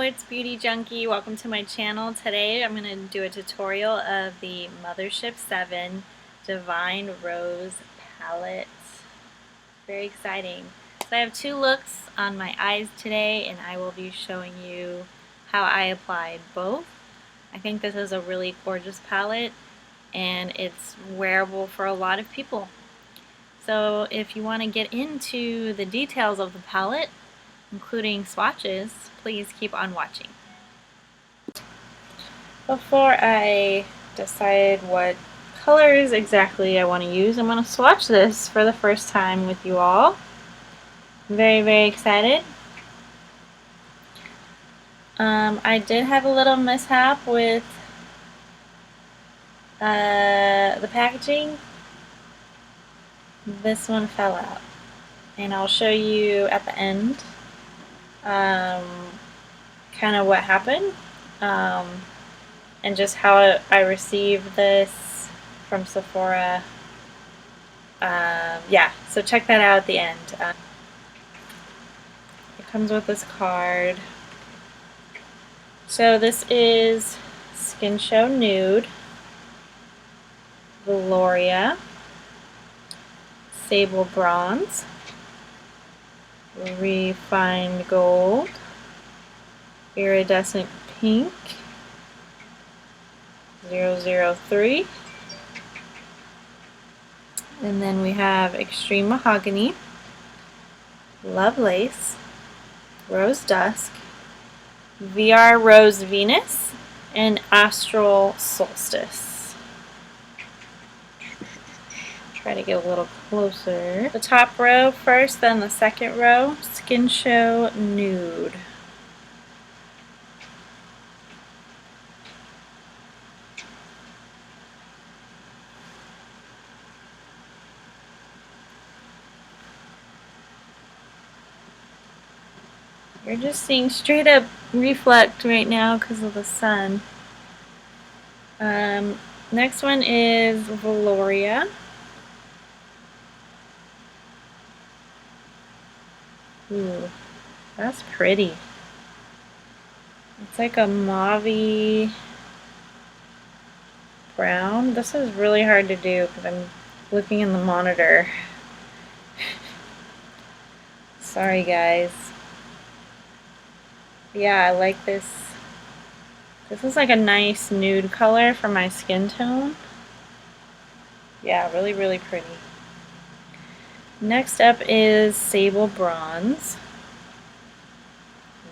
it's Beauty Junkie. Welcome to my channel. Today I'm going to do a tutorial of the Mothership VII Divine Rose palette. Very exciting. So I have two looks on my eyes today, and I will be showing you how I applied both. I think this is a really gorgeous palette, and it's wearable for a lot of people. So if you want to get into the details of the palette, including swatches, please keep on watching. Before I decide what colors exactly I want to use, I'm going to swatch this for the first time with you all. I'm very excited. I did have a little mishap with the packaging. This one fell out, and I'll show you at the end kind of what happened and just how I received this from Sephora. Yeah, so check that out at the end. It comes with this card. So this is Skin Show Nude, Valoria, Sable Bronze, Refined Gold, Iridescent Pink, 003, and then we have Extreme Mahogany, Love Lace, Rose Dusk, VR Rose Venus, and Astral Solstice. Try to get a little closer. The top row first, then the second row, Skin Show Nude. You're just seeing straight up reflect right now because of the sun. Next one is Valoria. Ooh, that's pretty. It's like a mauve-y brown. This is really hard to do because I'm looking in the monitor. Sorry guys. Yeah, I like this. This is like a nice nude color for my skin tone. Yeah, really pretty. Next up is Sable Bronze.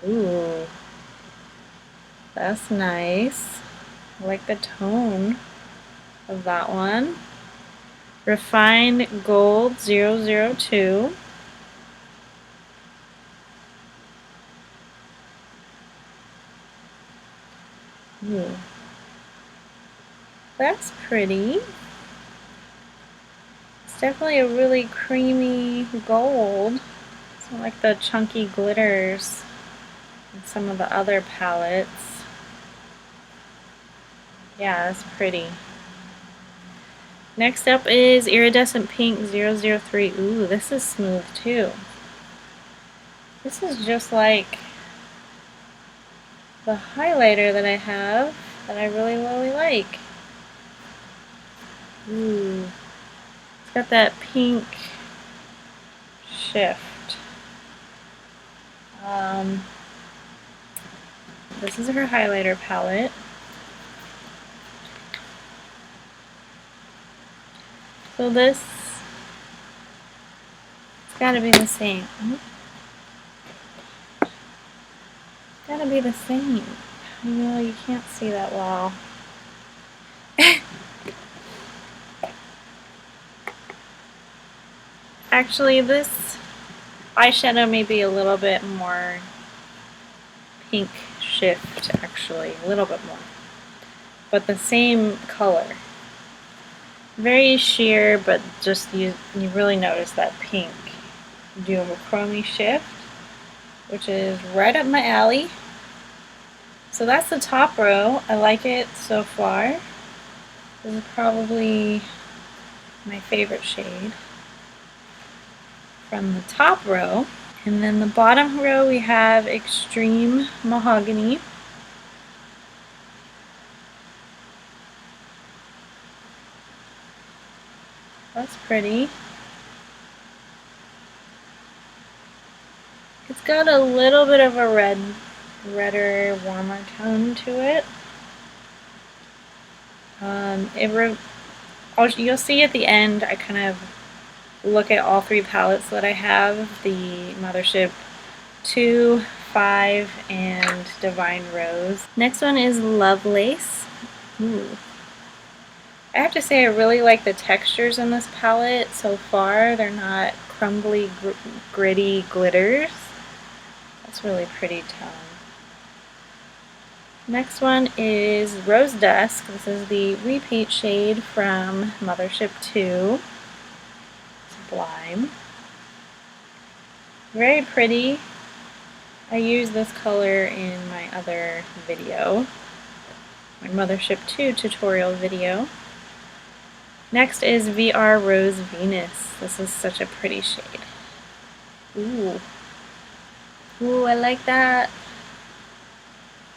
Ooh, that's nice. I like the tone of that one. Refined Gold 002. Ooh, that's pretty. It's definitely a really creamy gold. It's not like the chunky glitters in some of the other palettes. Yeah, that's pretty. Next up is Iridescent Pink 003. Ooh, this is smooth too. This is just like the highlighter that I have that I really like. Ooh, it's got that pink shift. This is her highlighter palette. So this, it's gotta be the same. Gotta be the same. You know, you can't see that well. Actually, this eyeshadow may be a little bit more pink shift, actually, a little bit more. But the same color. Very sheer, but just you really notice that pink duochrome shift, which is right up my alley. So that's the top row. I like it so far. This is probably my favorite shade from the top row. And then the bottom row we have Extreme Mahogany. That's pretty. It's got a little bit of a redder, warmer tone to it. You'll see at the end, I kind of look at all three palettes that I have, the Mothership 2, 5, and Divine Rose. Next one is Lovelace. Ooh. I have to say I really like the textures in this palette so far. They're not crumbly, gritty glitters. That's really pretty tone. Next one is Rose Dusk. This is the repaint shade from Mothership 2. Sublime. Very pretty. I used this color in my other video, my Mothership 2 tutorial video. Next is VR Rose Venus. This is such a pretty shade. Ooh. Ooh, I like that.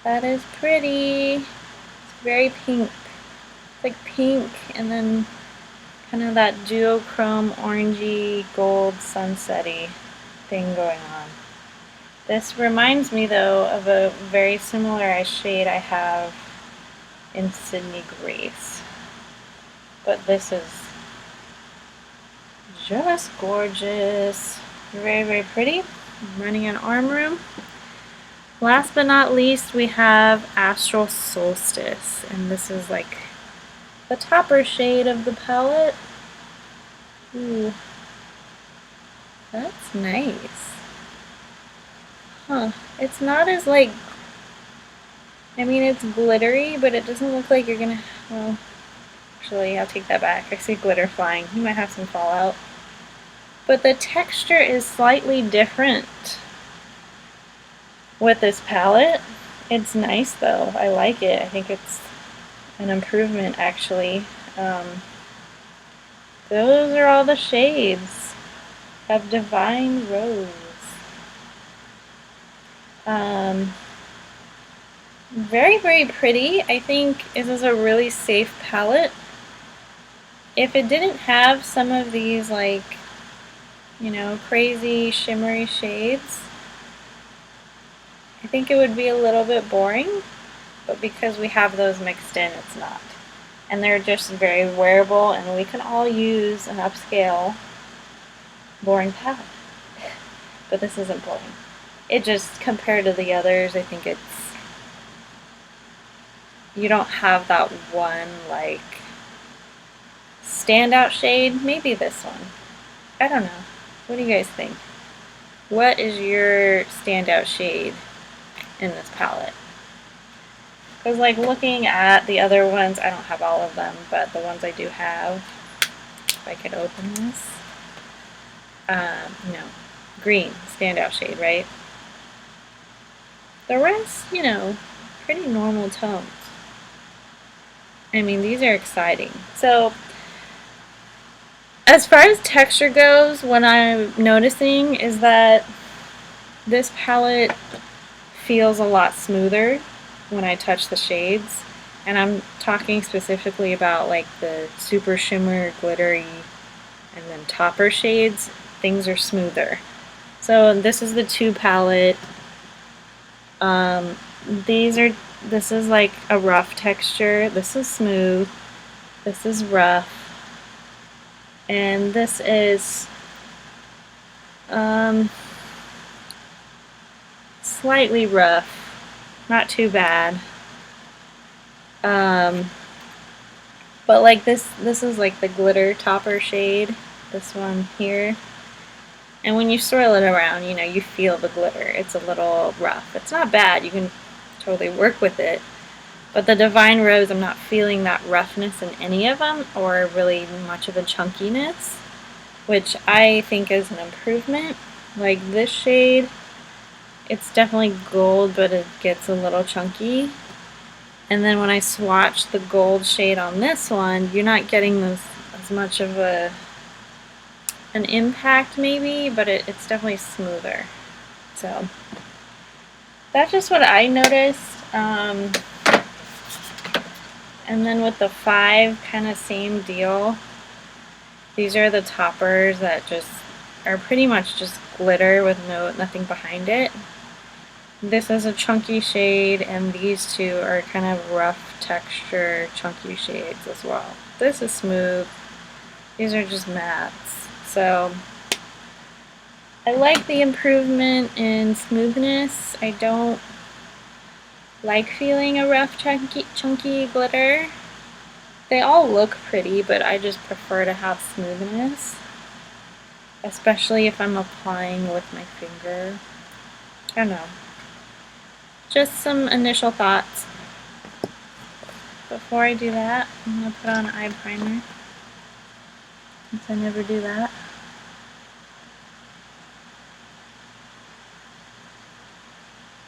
That is pretty. It's very pink. It's like pink and then kind of that duochrome orangey gold sunsetty thing going on. This reminds me though of a very similar shade I have in Sydney Grace. But this is just gorgeous. Very, very pretty. I'm running an arm room. Last but not least, we have Astral Solstice, and this is like the topper shade of the palette. Ooh, that's nice. Huh, it's not as like, I mean it's glittery, but it doesn't look like you're gonna, well, actually I'll take that back. I see glitter flying. You might have some fallout. But the texture is slightly different with this palette. It's nice though. I like it. I think it's an improvement actually. Those are all the shades of Divine Rose. Very, very pretty. I think this is a really safe palette. If it didn't have some of these like, you know, crazy shimmery shades, I think it would be a little bit boring, but because we have those mixed in, it's not. And they're just very wearable, and we can all use an upscale boring palette. But this isn't boring. It just, compared to the others, I think it's, you don't have that one like standout shade. Maybe this one. I don't know. What do you guys think? What is your standout shade in this palette? Because like looking at the other ones, I don't have all of them, but the ones I do have, if I could open this, no, green, standout shade, right? The rest, you know, pretty normal tones. I mean, these are exciting. So, as far as texture goes, what I'm noticing is that this palette feels a lot smoother when I touch the shades. And I'm talking specifically about like the super shimmer, glittery, and then topper shades. Things are smoother. So this is the 2 palette. This is like a rough texture. This is smooth. This is rough. And this is slightly rough. Not too bad. But like this is like the glitter topper shade. This one here. And when you swirl it around, you know, you feel the glitter. It's a little rough. It's not bad. You can totally work with it. But the Divine Rose, I'm not feeling that roughness in any of them, or really much of a chunkiness, which I think is an improvement. Like this shade, it's definitely gold, but it gets a little chunky. And then when I swatch the gold shade on this one, you're not getting this as much of a an impact maybe, but it's definitely smoother. So that's just what I noticed. And then with the 5, kind of same deal. These are the toppers that just are pretty much just glitter with nothing behind it. This is a chunky shade, and these two are kind of rough texture chunky shades as well. This is smooth. These are just mattes. So I like the improvement in smoothness. I don't like feeling a rough chunky glitter. They all look pretty, but I just prefer to have smoothness, especially if I'm applying with my finger. I don't know. Just some initial thoughts. Before I do that, I'm going to put on eye primer, since I never do that.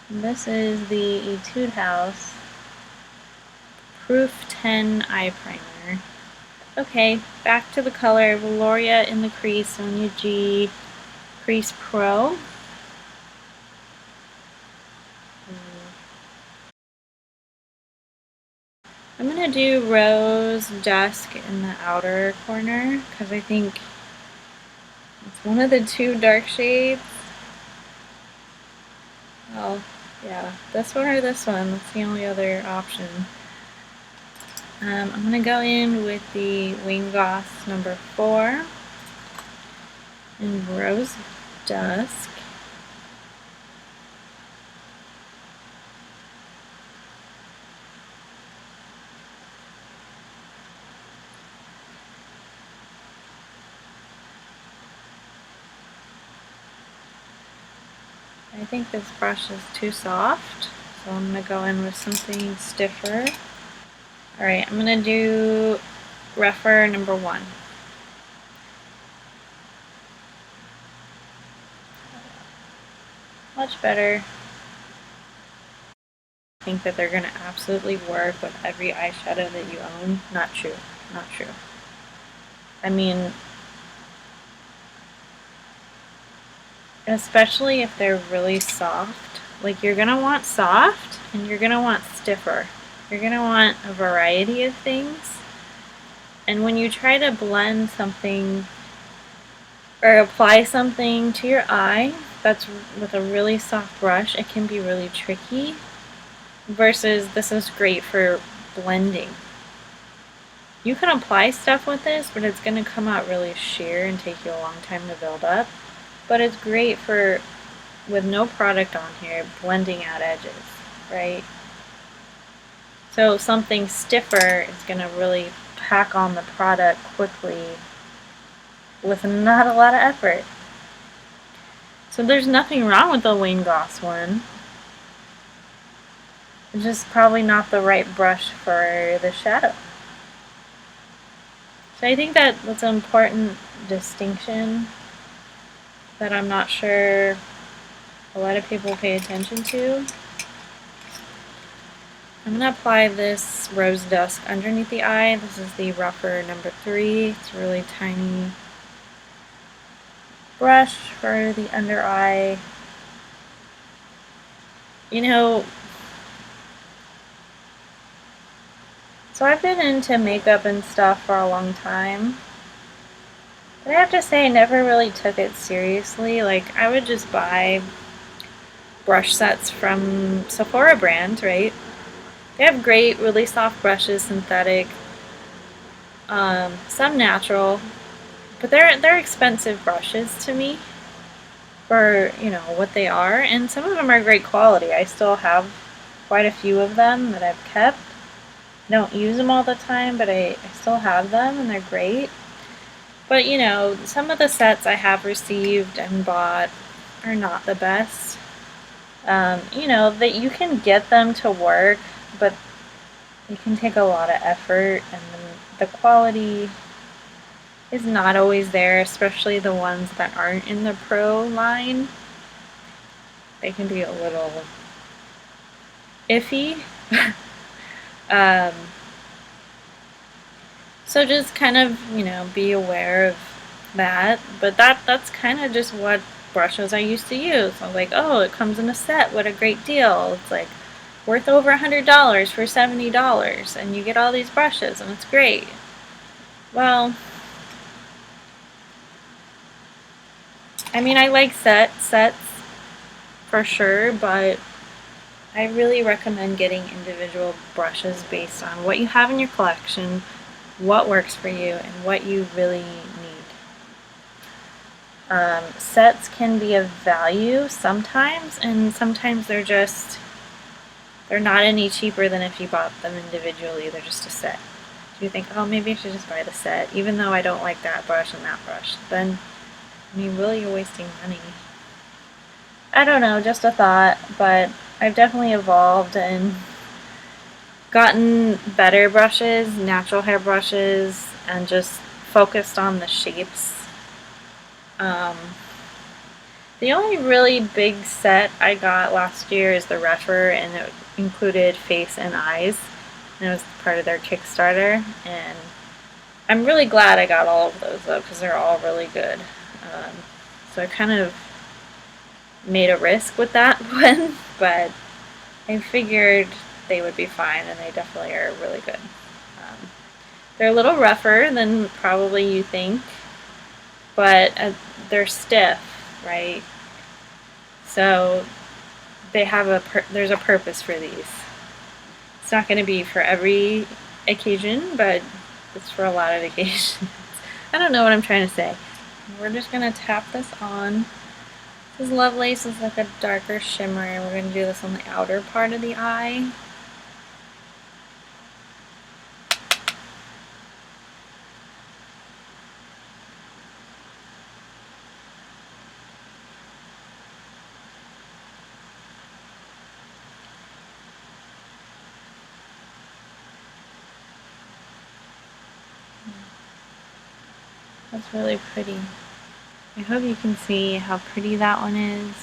And this is the Etude House Proof 10 eye primer. Okay, back to the color. Valoria in the crease, Sonia G Crease Pro. I'm going to do Rose Dusk in the outer corner, because I think it's one of the 2 dark shades. Well, yeah, this one or this one. That's the only other option. I'm going to go in with the McGrath number 4 in Rose Dusk. I think this brush is too soft, so I'm going to go in with something stiffer. Alright, I'm going to do rougher number 1. Much better. I think that they're going to absolutely work with every eyeshadow that you own. Not true. Not true. I mean, especially if they're really soft. Like, you're going to want soft and you're going to want stiffer. You're going to want a variety of things. And when you try to blend something or apply something to your eye that's with a really soft brush, it can be really tricky. Versus this is great for blending. You can apply stuff with this, but it's going to come out really sheer and take you a long time to build up. But it's great for, with no product on here, blending out edges, right? So something stiffer is going to really pack on the product quickly with not a lot of effort. So there's nothing wrong with the Wayne Goss one. It's just probably not the right brush for the shadow. So I think that's an important distinction that I'm not sure a lot of people pay attention to. I'm going to apply this Rose Dusk underneath the eye. This is the rougher number 3. It's a really tiny brush for the under eye. You know, so I've been into makeup and stuff for a long time. But I have to say I never really took it seriously. Like, I would just buy brush sets from Sephora brand, right? They have great, really soft brushes, synthetic, some natural, but they're expensive brushes to me for, you know, what they are, and some of them are great quality. I still have quite a few of them that I've kept. I don't use them all the time, but I still have them, and they're great. But, you know, some of the sets I have received and bought are not the best. You know, that you can get them to work, but it can take a lot of effort, and the quality is not always there, especially the ones that aren't in the pro line. They can be a little iffy. So just kind of, you know, be aware of that, but that's kind of just what brushes I used to use. I was like, oh, it comes in a set, what a great deal. It's like worth over $100 for $70, and you get all these brushes, and it's great. Well, I mean, I like sets for sure, but I really recommend getting individual brushes based on what you have in your collection, what works for you, and what you really need. Sets can be of value sometimes, and sometimes they're not any cheaper than if you bought them individually. They're just a set. So you think, oh, maybe I should just buy the set, even though I don't like that brush and that brush. Then, I mean, really, you're wasting money. I don't know, just a thought, but I've definitely evolved and gotten better brushes, natural hair brushes, and just focused on the shapes. The only really big set I got last year is the Refer, and it included face and eyes, and it was part of their Kickstarter, and I'm really glad I got all of those though, because they're all really good. So I kind of made a risk with that one, but I figured they would be fine, and they definitely are really good. They're a little rougher than probably you think, but they're stiff, right? So they have there's a purpose for these. It's not going to be for every occasion, but it's for a lot of occasions. I don't know what I'm trying to say. We're just going to tap this on. This Lovelace is like a darker shimmer. We're going to do this on the outer part of the eye. That's really pretty. I hope you can see how pretty that one is.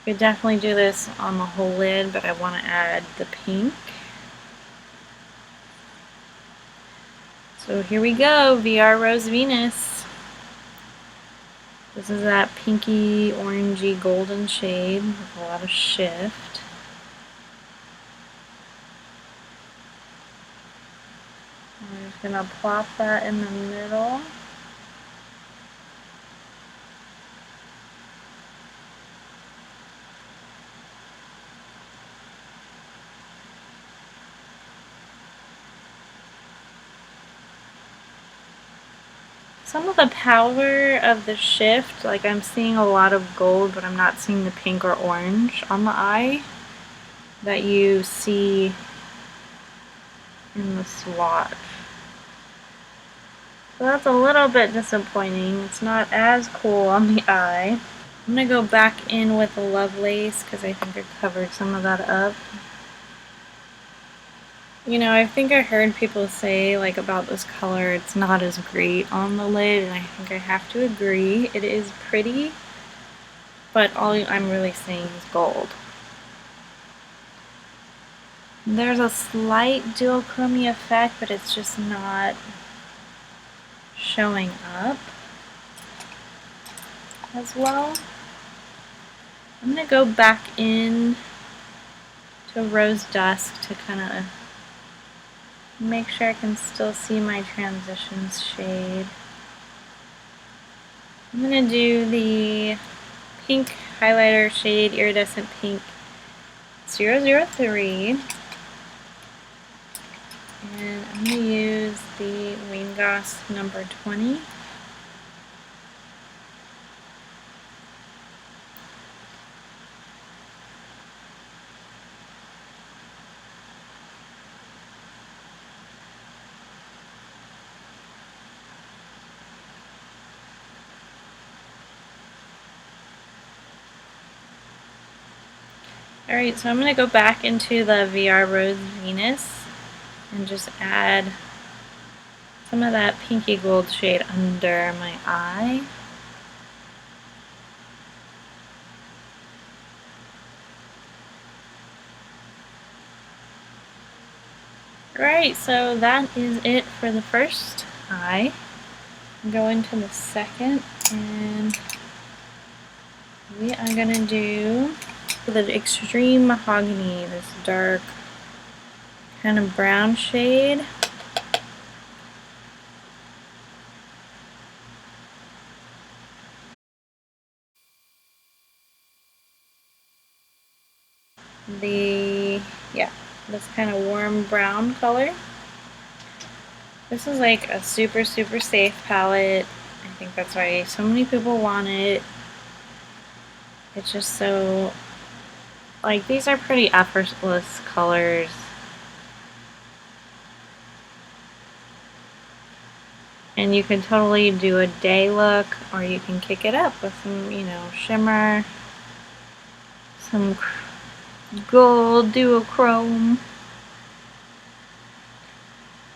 Could definitely do this on the whole lid, but I want to add the pink. So here we go, VR Rose Venus. This is that pinky, orangey, golden shade with a lot of shift. I'm just going to plop that in the middle. Some of the power of the shift, like I'm seeing a lot of gold, but I'm not seeing the pink or orange on the eye that you see in the swatch. So that's a little bit disappointing. It's not as cool on the eye. I'm going to go back in with the Lovelace because I think I covered some of that up. You know, I think I heard people say, like, about this color, it's not as great on the lid, and I think I have to agree. It is pretty, but all I'm really seeing is gold. There's a slight duochromia effect, but it's just not showing up as well. I'm going to go back in to Rose Dusk to kind of make sure I can still see my transitions shade. I'm going to do the pink highlighter shade, Iridescent Pink 003. And I'm going to use the Mcgrath number 20. Alright, so I'm going to go back into the VR Rose Venus and just add some of that pinky gold shade under my eye. Alright, so that is it for the first eye. go into the second, and we are gonna do the Extreme Mahogany, this dark kind of brown shade. This kind of warm brown color. This is like a super safe palette. I think that's why so many people want it. It's just so, like, these are pretty effortless colors. And you can totally do a day look, or you can kick it up with some, you know, shimmer, some gold duochrome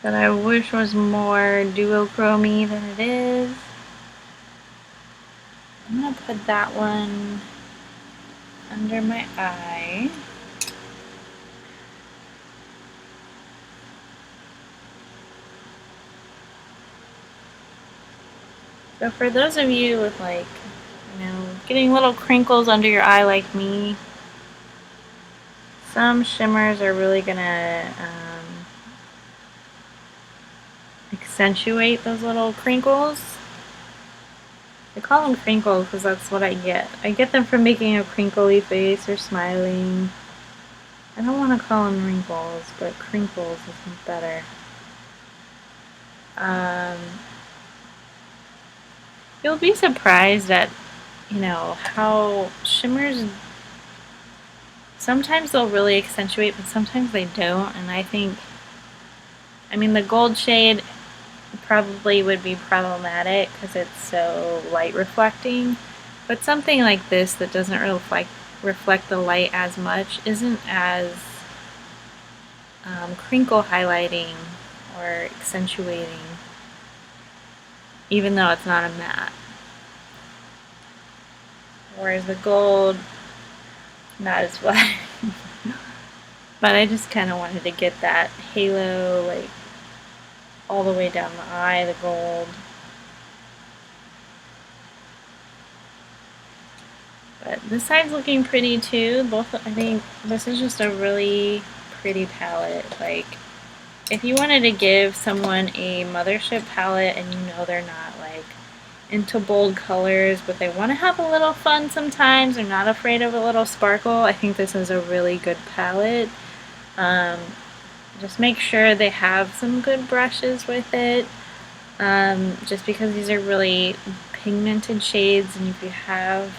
that I wish was more duochrome-y than it is. I'm gonna put that one under my eye. So for those of you with, like, you know, getting little crinkles under your eye like me, some shimmers are really gonna accentuate those little crinkles. I call them crinkles because that's what I get. I get them from making a crinkly face or smiling. I don't want to call them wrinkles, but crinkles is better. You'll be surprised at, you know, how shimmers, sometimes they'll really accentuate, but sometimes they don't. And I think, I mean, the gold shade probably would be problematic because it's so light reflecting, but something like this that doesn't reflect the light as much isn't as crinkle highlighting or accentuating, even though it's not a matte. Whereas the gold, not as well. But I just kind of wanted to get that halo, like, all the way down the eye, the gold. But this side's looking pretty too. Both, I think this is just a really pretty palette. Like, if you wanted to give someone a Mothership palette and you know they're not like into bold colors, but they want to have a little fun sometimes, they're not afraid of a little sparkle, I think this is a really good palette. Just make sure they have some good brushes with it, just because these are really pigmented shades, and if you have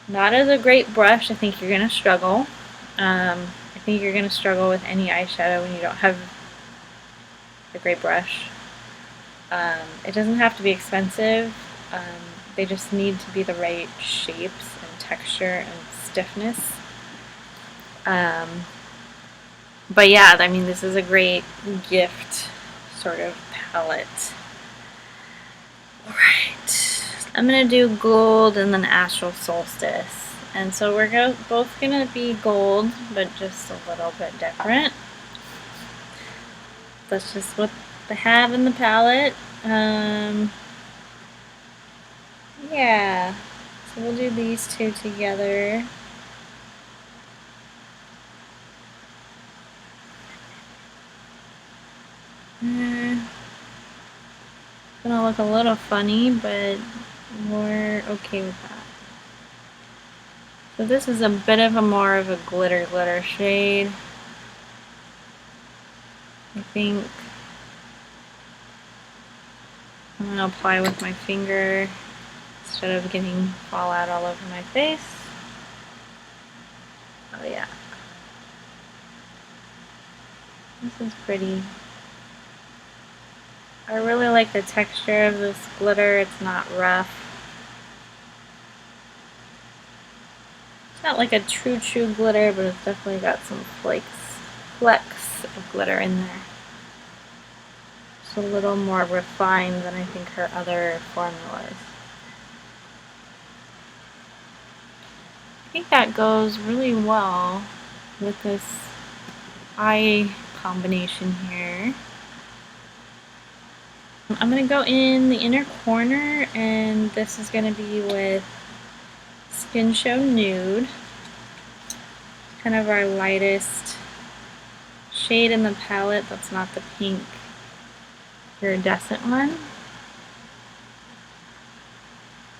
not as a great brush, I think you're going to struggle. I think you're going to struggle with any eyeshadow when you don't have a great brush. It doesn't have to be expensive. They just need to be the right shapes and texture and stiffness. But yeah, I mean, this is a great gift sort of palette. Alright, I'm going to do gold and then astral solstice. And so we're both going to be gold, but just a little bit different. That's just what they have in the palette. Yeah, so we'll do these two together. It's gonna look a little funny, but we're okay with that. So this is a bit of a more of a glitter shade. I think I'm gonna apply with my finger instead of getting fallout all over my face. Oh yeah. This is pretty. I really like the texture of this glitter. It's not rough. It's not like a true glitter, but it's definitely got some flecks of glitter in there. It's a little more refined than I think her other formulas. I think that goes really well with this eye combination here. I'm going to go in the inner corner, and this is going to be with Skin Show Nude. Kind of our lightest shade in the palette. That's not the pink iridescent one.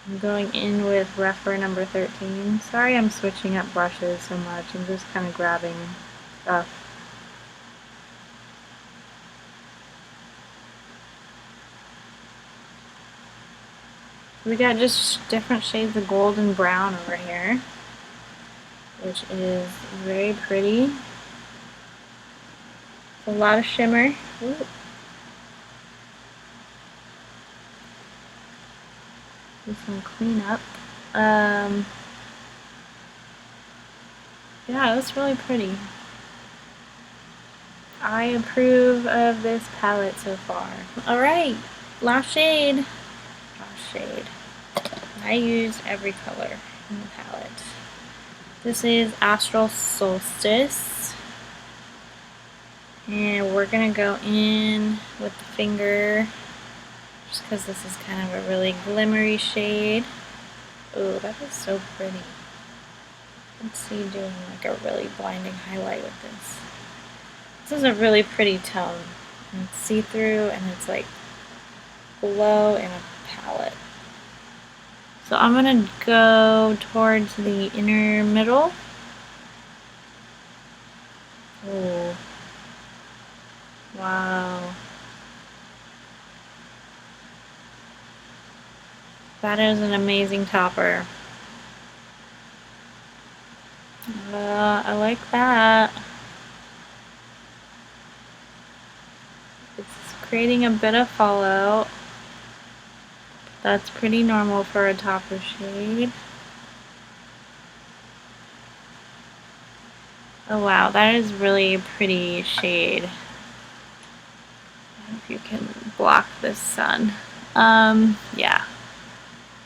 I'm going in with Refer number 13. Sorry I'm switching up brushes so much. I'm just kind of grabbing stuff. We got just different shades of gold and brown over here, which is very pretty. A lot of shimmer. Ooh. Do some cleanup. Yeah, that's really pretty. I approve of this palette so far. Alright, last shade. Last shade. I used every color in the palette. This is Astral Solstice. And we're going to go in with the finger, just because this is kind of a really glimmery shade. Oh, that is so pretty. Let's see, doing like a really blinding highlight with this. This is a really pretty tone. And it's see-through, and it's like glow in a palette. So I'm going to go towards the inner middle. Oh. Wow. That is an amazing topper. I like that. It's creating a bit of fallout. That's pretty normal for a topper shade. Oh wow, that is really a pretty shade. I hope you can block this sun. Yeah.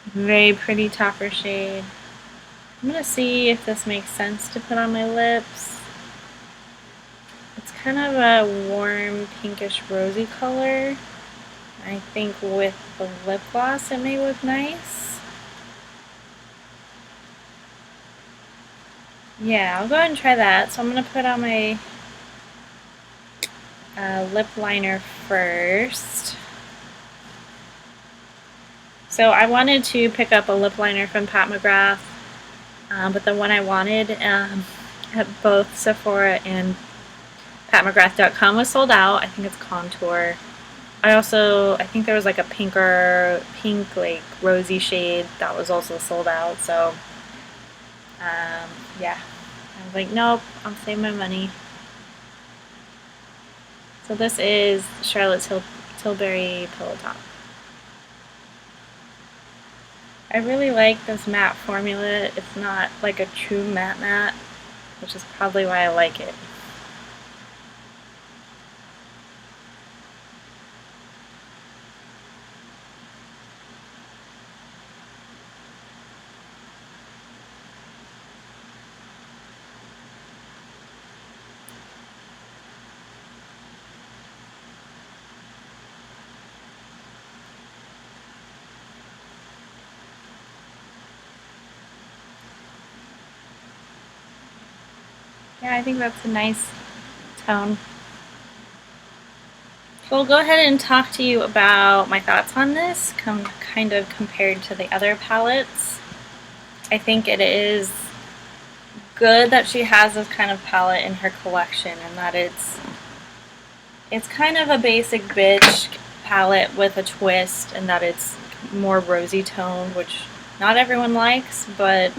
Very pretty topper shade. I'm gonna see if this makes sense to put on my lips. It's kind of a warm pinkish rosy color. I think with the lip gloss it may look nice. Yeah, I'll go ahead and try that. So I'm gonna put on my lip liner first. So I wanted to pick up a lip liner from Pat McGrath, but the one I wanted at both Sephora and patmcgrath.com was sold out. I think it's Contour. I think there was like a pink like rosy shade that was also sold out. So yeah, I was like, nope, I'll save my money. So this is Charlotte's Tilbury Pillow Top. I really like this matte formula. It's not like a true matte, which is probably why I like it. Yeah, I think that's a nice tone. So I'll go ahead and talk to you about my thoughts on this, kind of compared to the other palettes. I think it is good that she has this kind of palette in her collection, and that it's kind of a basic bitch palette with a twist, and that it's more rosy toned, which not everyone likes, but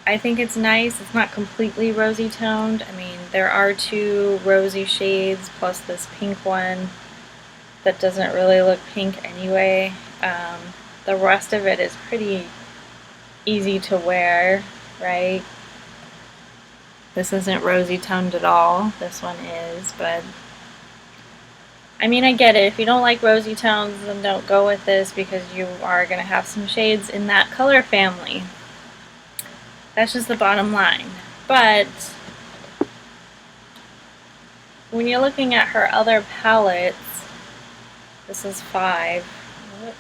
I think it's nice. It's not completely rosy toned. I mean, there are two rosy shades plus this pink one that doesn't really look pink anyway. The rest of it is pretty easy to wear, right? This isn't rosy toned at all. This one is, but I mean, I get it. If you don't like rosy tones, then don't go with this, because you are going to have some shades in that color family. That's just the bottom line. But when you're looking at her other palettes, This is 5. Whoops.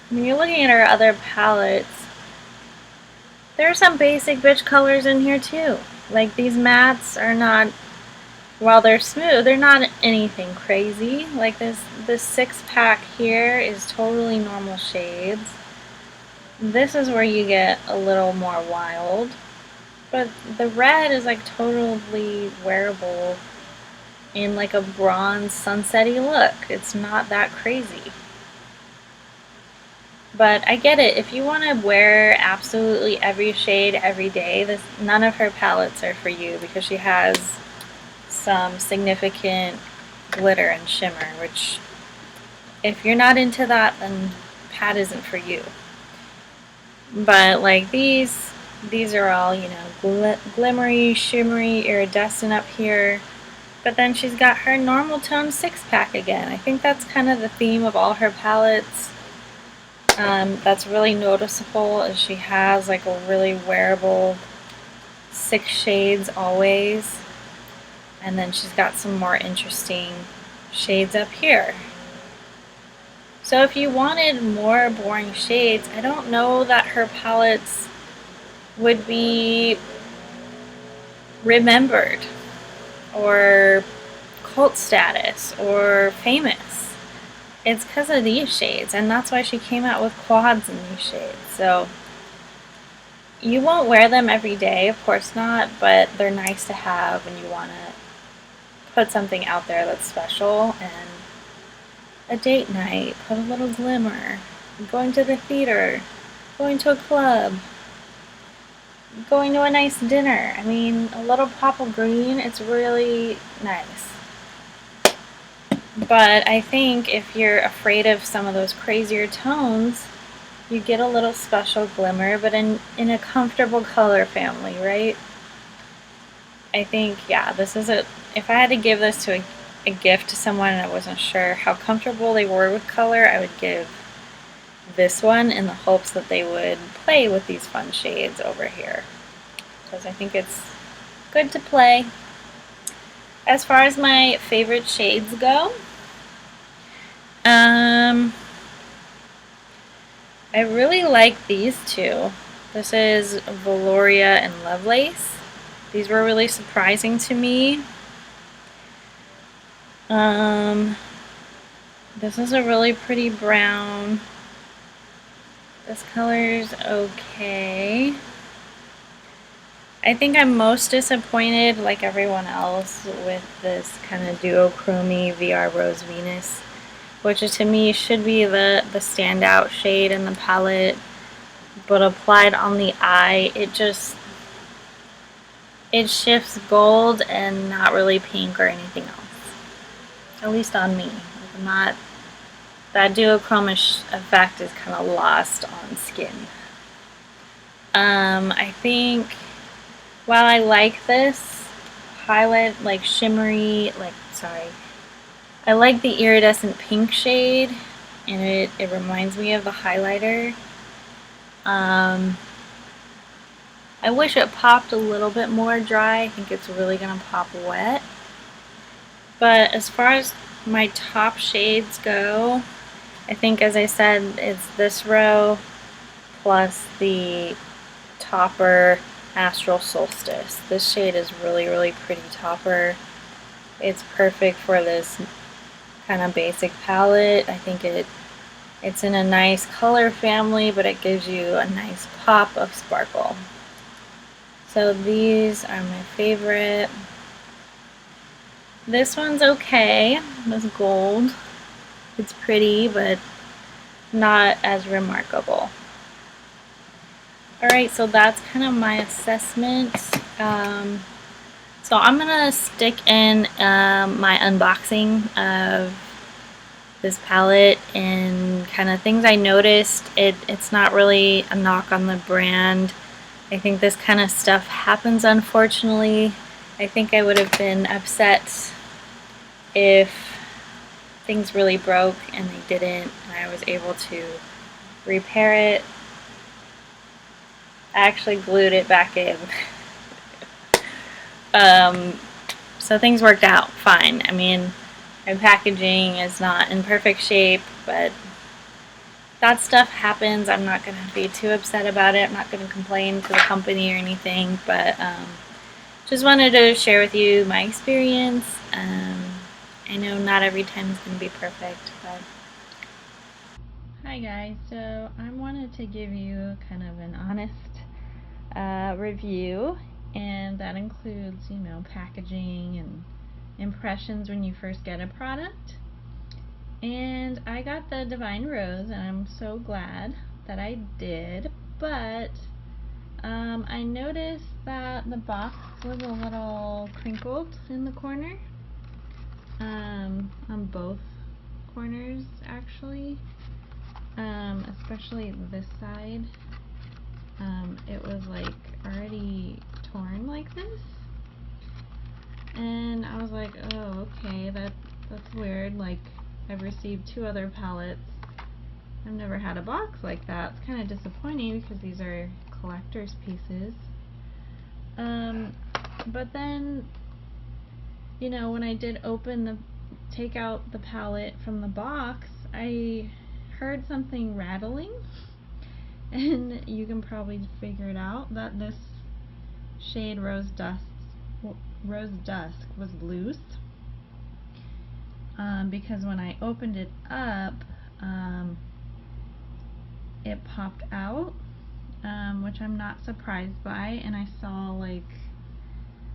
When you're looking at her other palettes, there are some basic bitch colors in here too. Like these mattes are not, while they're smooth, they're not anything crazy. Like this 6-pack here is totally normal shades. This is where you get a little more wild. But the red is like totally wearable in like a bronze sunsetty look. It's not that crazy. But I get it. If you want to wear absolutely every shade every day, none of her palettes are for you because she has some significant glitter and shimmer, which if you're not into that, then Pat isn't for you. But like these are all, you know, glimmery, shimmery, iridescent up here. But then she's got her normal tone 6-pack again. I think that's kind of the theme of all her palettes. That's really noticeable is she has like a really wearable 6 shades always. And then she's got some more interesting shades up here. So if you wanted more boring shades, I don't know that her palettes would be remembered or cult status or famous. It's because of these shades, and that's why she came out with quads in these shades. So you won't wear them every day, of course not, but they're nice to have when you want to put something out there that's special. And a date night, put a little glimmer, going to the theater, going to a club, going to a nice dinner. I mean, a little pop of green, it's really nice. But I think if you're afraid of some of those crazier tones, you get a little special glimmer, but in a comfortable color family, right? I think, yeah, this is if I had to give this to a gift to someone and I wasn't sure how comfortable they were with color, I would give this one in the hopes that they would play with these fun shades over here. Because I think it's good to play. As far as my favorite shades go, I really like these two. This is Valoria and Lovelace. These were really surprising to me. This is a really pretty brown. This color's okay. I think I'm most disappointed, like everyone else, with this kind of duochrome VR Rose Venus, which to me should be the standout shade in the palette, but applied on the eye, it shifts gold and not really pink or anything else. At least on me. Not that duochromish effect is kind of lost on skin. I think while I like this highlight, like shimmery, I like the iridescent pink shade, and it reminds me of the highlighter. I wish it popped a little bit more dry. I think it's really gonna pop wet. But as far as my top shades go, I think, as I said, it's this row plus the topper Astral Solstice. This shade is really, really pretty topper. It's perfect for this kind of basic palette. I think it's in a nice color family, but it gives you a nice pop of sparkle. So these are my favorite. This one's okay. This gold. It's pretty, but not as remarkable. Alright, so that's kind of my assessment. So I'm gonna stick in my unboxing of this palette and kind of things I noticed. It's not really a knock on the brand. I think this kind of stuff happens, unfortunately. I think I would have been upset if things really broke and they didn't, and I was able to repair it. I actually glued it back in. So things worked out fine. I mean, my packaging is not in perfect shape, but that stuff happens. I'm not going to be too upset about it. I'm not going to complain to the company or anything, but just wanted to share with you my experience. I know not every time is going to be perfect, but... Hi guys, so I wanted to give you kind of an honest review, and that includes, you know, packaging and impressions when you first get a product. And I got the Divine Rose, and I'm so glad that I did, but I noticed that the box was a little crinkled in the corner, on both corners actually, especially this side. It was like already torn like this, and I was like, oh, okay, that's weird. Like, I've received 2 other palettes. I've never had a box like that. It's kind of disappointing because these are collector's pieces. But then, you know, when I did take out the palette from the box, I heard something rattling, and you can probably figure it out that this shade Rose Dusk was loose. Because when I opened it up, it popped out, which I'm not surprised by, and I saw, like,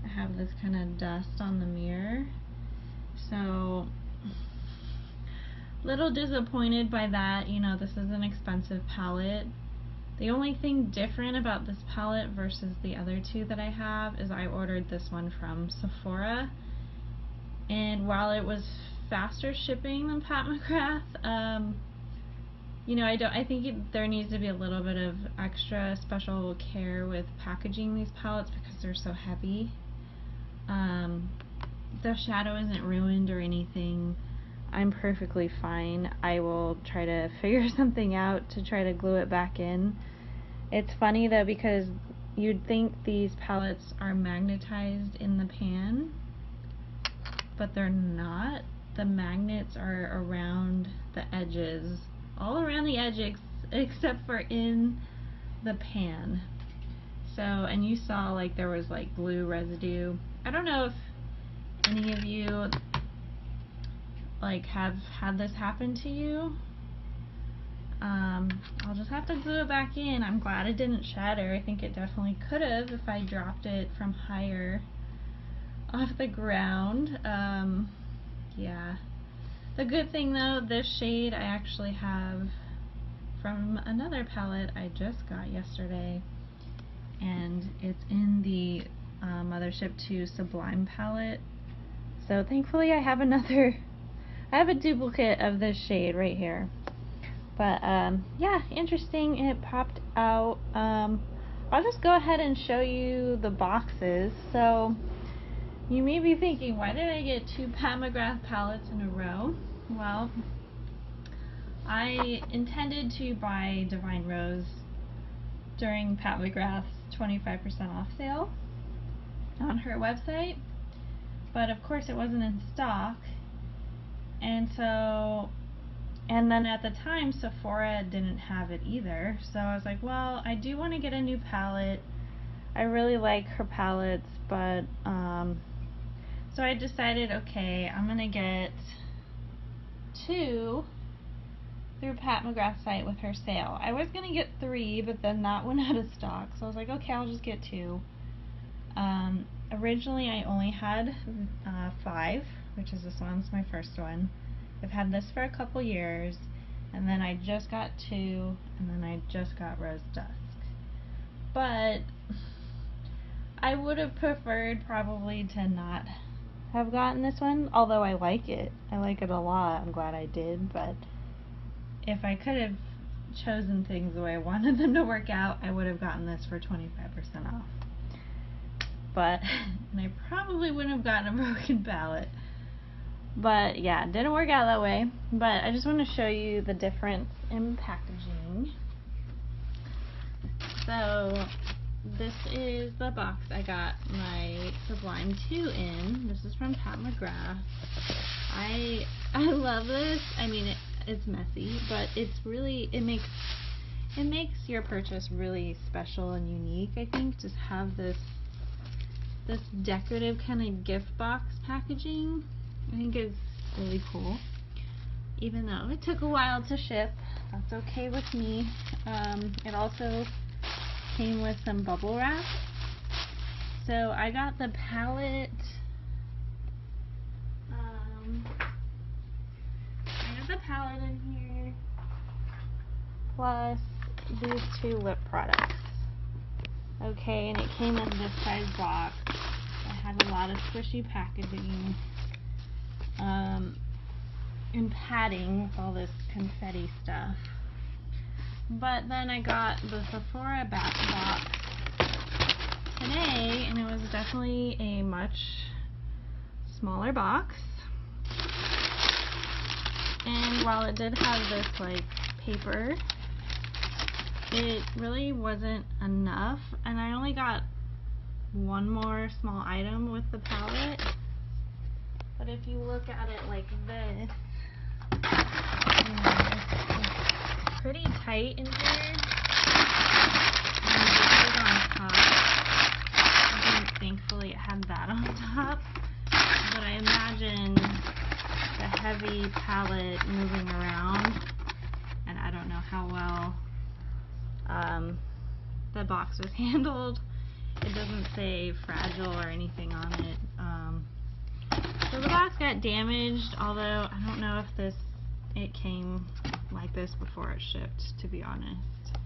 I have this kind of dust on the mirror, so little disappointed by that. You know, this is an expensive palette. The only thing different about this palette versus the other 2 that I have is I ordered this one from Sephora, and while it was faster shipping than Pat McGrath, you know, I think there needs to be a little bit of extra special care with packaging these palettes because they're so heavy. The shadow isn't ruined or anything. I'm perfectly fine. I will try to figure something out to try to glue it back in. It's funny though, because you'd think these palettes are magnetized in the pan, but they're not. The magnets are around the edges, all around the edges except for in the pan. So, and you saw like there was like glue residue. I don't know if any of you like have had this happen to you. I'll just have to glue it back in. I'm glad it didn't shatter. I think it definitely could have if I dropped it from higher off the ground. Yeah. The good thing though, this shade I actually have from another palette I just got yesterday, and it's in the Mothership II Sublime palette. So thankfully I have a duplicate of this shade right here. But yeah, interesting, it popped out. I'll just go ahead and show you the boxes. So you may be thinking, why did I get 2 Pat McGrath palettes in a row? Well, I intended to buy Divine Rose during Pat McGrath's 25% off sale on her website, but of course it wasn't in stock, and then at the time Sephora didn't have it either, so I was like, well, I do want to get a new palette. I really like her palettes, but so I decided, okay, I'm gonna get 2 through Pat McGrath's site with her sale. I was gonna get 3, but then that went out of stock, so I was like, okay, I'll just get 2. Originally I only had 5, which is this one's my first one. I've had this for a couple years, and then I just got 2, and then I just got Rose Dusk. But I would have preferred probably to not have gotten this one, although I like it. I like it a lot. I'm glad I did, but if I could have chosen things the way I wanted them to work out, I would have gotten this for 25% off. But, and I probably wouldn't have gotten a broken palette. But yeah, it didn't work out that way. But I just want to show you the difference in packaging. So this is the box I got my Sublime 2 in. This is from Pat McGrath. I love this. I mean, it's messy, but it's really, it makes your purchase really special and unique. I think just have this decorative kind of gift box packaging. I think it's really cool. Even though it took a while to ship, that's okay with me. It also came with some bubble wrap. So I got the palette. I got the palette in here, plus these 2 lip products. Okay, and it came in this size box. It had a lot of squishy packaging, and padding with all this confetti stuff. But then I got the Sephora box today, and it was definitely a much smaller box. And while it did have this like paper, it really wasn't enough, and I only got one more small item with the palette. But if you look at it like this, you know, it's pretty tight in here. And this is on top. I think thankfully it had that on top. But I imagine the heavy palette moving around, and I don't know how well the box was handled. It doesn't say fragile or anything on it. So the box got damaged, although I don't know if it came like this before it shipped, to be honest.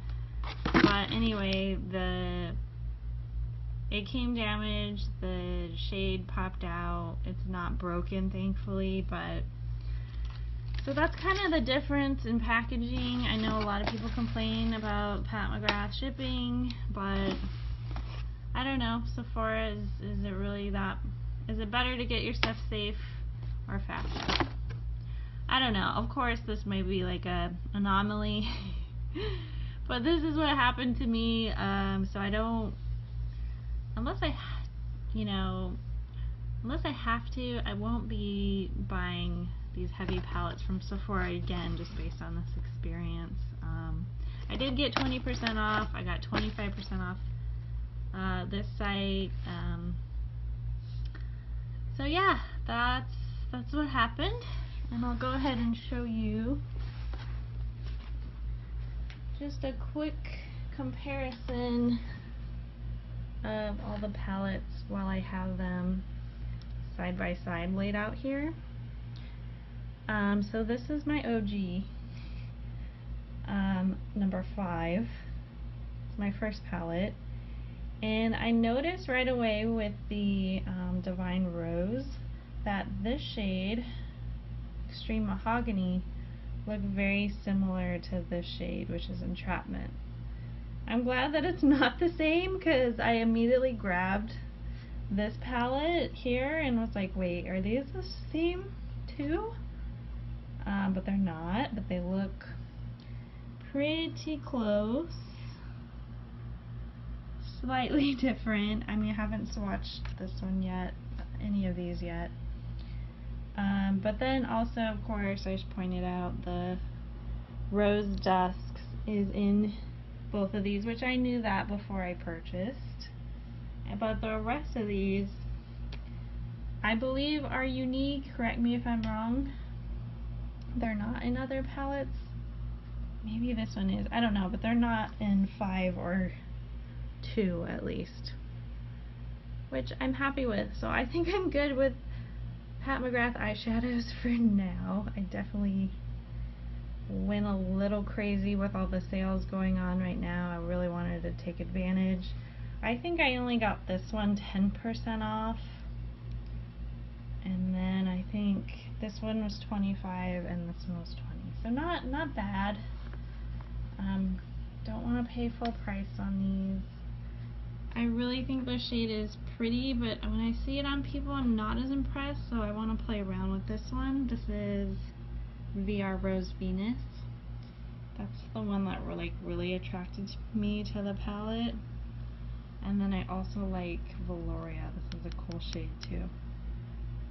But anyway, it came damaged, the shade popped out. It's not broken, thankfully, but so that's kind of the difference in packaging. I know a lot of people complain about Pat McGrath shipping, but I don't know. Sephora, is it really that? Is it better to get your stuff safe or faster? I don't know. Of course, this may be like a anomaly, but this is what happened to me. So I don't, unless I have to, I won't be buying these heavy palettes from Sephora again, just based on this experience. I did get 20% off. I got 25% off this site. So yeah, that's what happened, and I'll go ahead and show you just a quick comparison of all the palettes while I have them side by side laid out here. So this is my OG, number 5. It's my first palette, and I noticed right away with the Divine Rose that this shade, Extreme Mahogany, looked very similar to this shade, which is Entrapment. I'm glad that it's not the same, because I immediately grabbed this palette here and was like, wait, are these the same too? But they're not, but they look pretty close. Slightly different. I mean, I haven't swatched this one yet, any of these yet. But then also, of course, I just pointed out the Rose Dusks is in both of these, which I knew that before I purchased. But the rest of these, I believe, are unique. Correct me if I'm wrong. They're not in other palettes. Maybe this one is. I don't know, but they're not in 5 or 2 at least, which I'm happy with. So I think I'm good with Pat McGrath eyeshadows for now. I definitely went a little crazy with all the sales going on right now. I really wanted to take advantage. I think I only got this one 10% off, and then I think this one was 25 and this one was 20, so not bad. Don't want to pay full price on these. I really think the shade is pretty, but when I see it on people, I'm not as impressed, so I want to play around with this one. This is VR Rose Venus. That's the one that really attracted me to the palette. And then I also like Valoria. This is a cool shade too.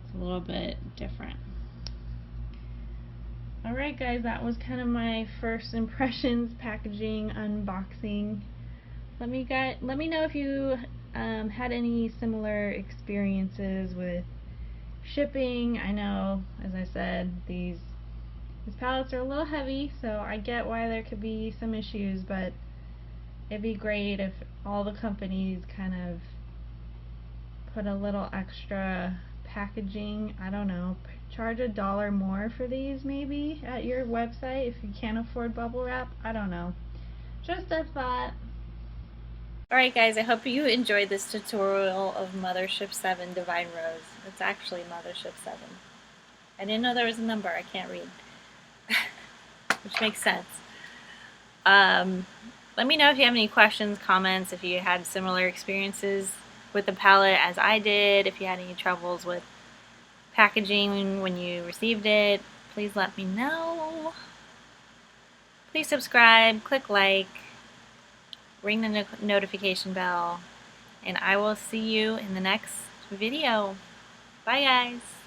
It's a little bit different. Alright guys, that was kind of my first impressions, packaging, unboxing. Let me know if you had any similar experiences with shipping. I know, as I said, these palettes are a little heavy, so I get why there could be some issues, but it'd be great if all the companies kind of put a little extra packaging. I don't know, charge $1 more for these maybe at your website if you can't afford bubble wrap. I don't know. Just a thought. Alright guys, I hope you enjoyed this tutorial of Mothership VII Divine Rose. It's actually Mothership 7. I didn't know there was a number. I can't read. Which makes sense. Let me know if you have any questions, comments, if you had similar experiences with the palette as I did, if you had any troubles with packaging when you received it. Please let me know. Please subscribe, click like, ring the notification bell, and I will see you in the next video. Bye guys!